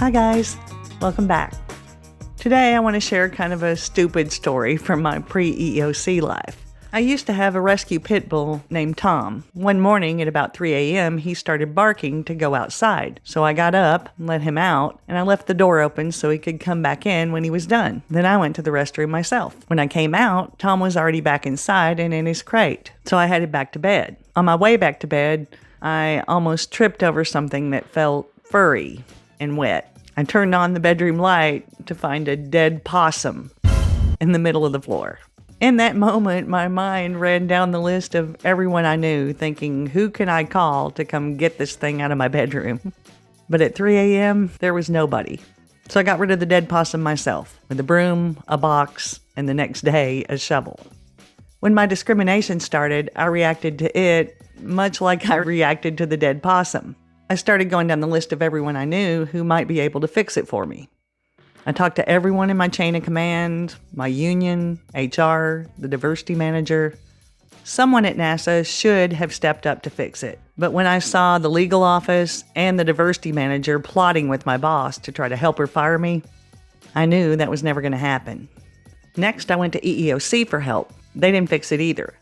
Hi guys, welcome back. Today I want to share kind of a stupid story from my pre-EEOC life. I used to have a rescue pit bull named Tom. One morning at about 3 a.m. he started barking to go outside. So I got up and let him out, and I left the door open so he could come back in when he was done. Then I went to the restroom myself. When I came out, Tom was already back inside and in his crate. So I headed back to bed. On my way back to bed, I almost tripped over something that felt furry and wet. I turned on the bedroom light to find a dead possum in the middle of the floor. In that moment, my mind ran down the list of everyone I knew, thinking, who can I call to come get this thing out of my bedroom? But at 3 a.m., there was nobody. So I got rid of the dead possum myself, with a broom, a box, and the next day, a shovel. When my discrimination started, I reacted to it much like I reacted to the dead possum. I started going down the list of everyone I knew who might be able to fix it for me. I talked to everyone in my chain of command, my union, HR, the diversity manager. Someone at NASA should have stepped up to fix it. But when I saw the legal office and the diversity manager plotting with my boss to try to help her fire me, I knew that was never going to happen. Next, I went to EEOC for help. They didn't fix it either.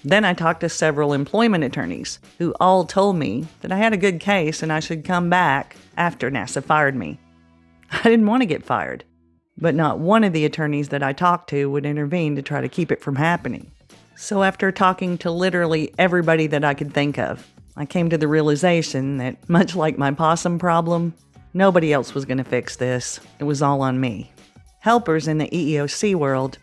Then I talked to several employment attorneys who all told me that I had a good case and I should come back after NASA fired me. I didn't want to get fired, but not one of the attorneys that I talked to would intervene to try to keep it from happening. So after talking to literally everybody that I could think of, I came to the realization that much like my possum problem, nobody else was going to fix this. It was all on me. Helpers in the EEOC world,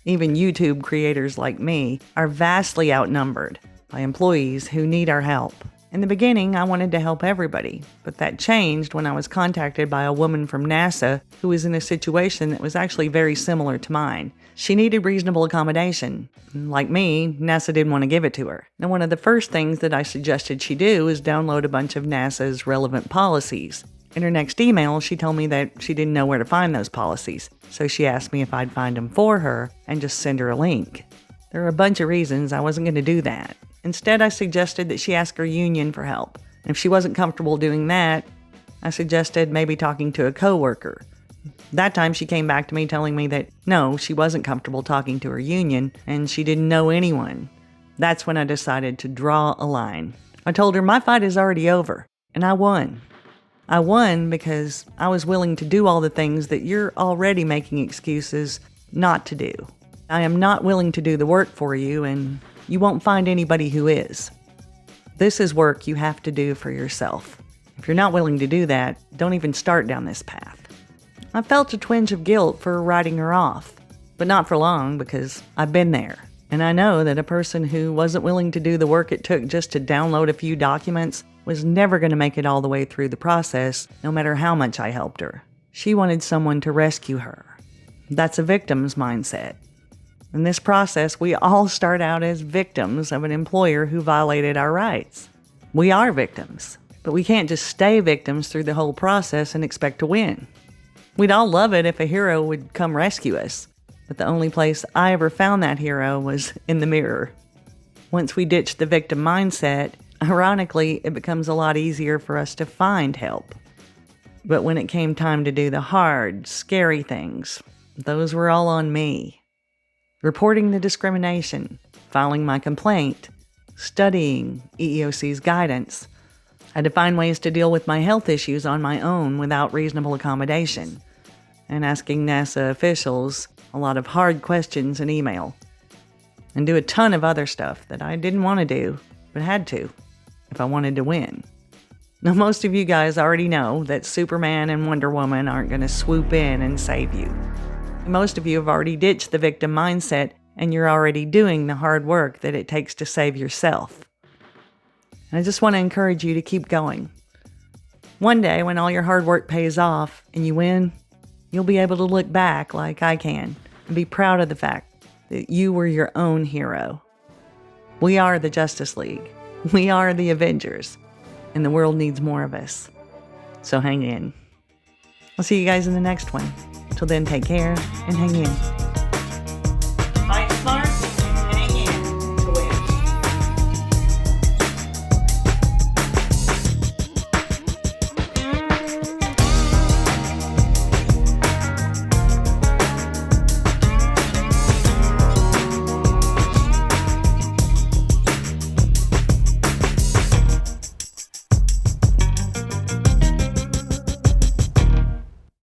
even YouTube creators like me, are vastly outnumbered by employees who need our help. In the beginning, I wanted to help everybody, but that changed when I was contacted by a woman from NASA who was in a situation that was actually very similar to mine. She needed reasonable accommodation. Like me, NASA didn't want to give it to her. Now, one of the first things that I suggested she do is download a bunch of NASA's relevant policies. In her next email, she told me that she didn't know where to find those policies, so she asked me if I'd find them for her and just send her a link. There are a bunch of reasons I wasn't going to do that. Instead, I suggested that she ask her union for help. And if she wasn't comfortable doing that, I suggested maybe talking to a coworker. That time she came back to me telling me that no, she wasn't comfortable talking to her union and she didn't know anyone. That's when I decided to draw a line. I told her my fight is already over, and I won. I won because I was willing to do all the things that you're already making excuses not to do. I am not willing to do the work for you, and you won't find anybody who is. This is work you have to do for yourself. If you're not willing to do that, don't even start down this path. I felt a twinge of guilt for writing her off, but not for long because I've been there. And I know that a person who wasn't willing to do the work it took just to download a few documents was never going to make it all the way through the process, no matter how much I helped her. She wanted someone to rescue her. That's a victim's mindset. In this process, we all start out as victims of an employer who violated our rights. We are victims, but we can't just stay victims through the whole process and expect to win. We'd all love it if a hero would come rescue us, but the only place I ever found that hero was in the mirror. Once we ditch the victim mindset, ironically, it becomes a lot easier for us to find help. But when it came time to do the hard, scary things, those were all on me. Reporting the discrimination, filing my complaint, studying EEOC's guidance. I had to find ways to deal with my health issues on my own without reasonable accommodation, and asking NASA officials a lot of hard questions in email, and do a ton of other stuff that I didn't want to do, but had to, if I wanted to win. Now, most of you guys already know that Superman and Wonder Woman aren't going to swoop in and save you. Most of you have already ditched the victim mindset, and you're already doing the hard work that it takes to save yourself. And I just want to encourage you to keep going. One day, when all your hard work pays off and you win, you'll be able to look back like I can and be proud of the fact that you were your own hero. We are the Justice League. We are the Avengers, and the world needs more of us. So hang in. I'll see you guys in the next one. Till then, take care and hang in.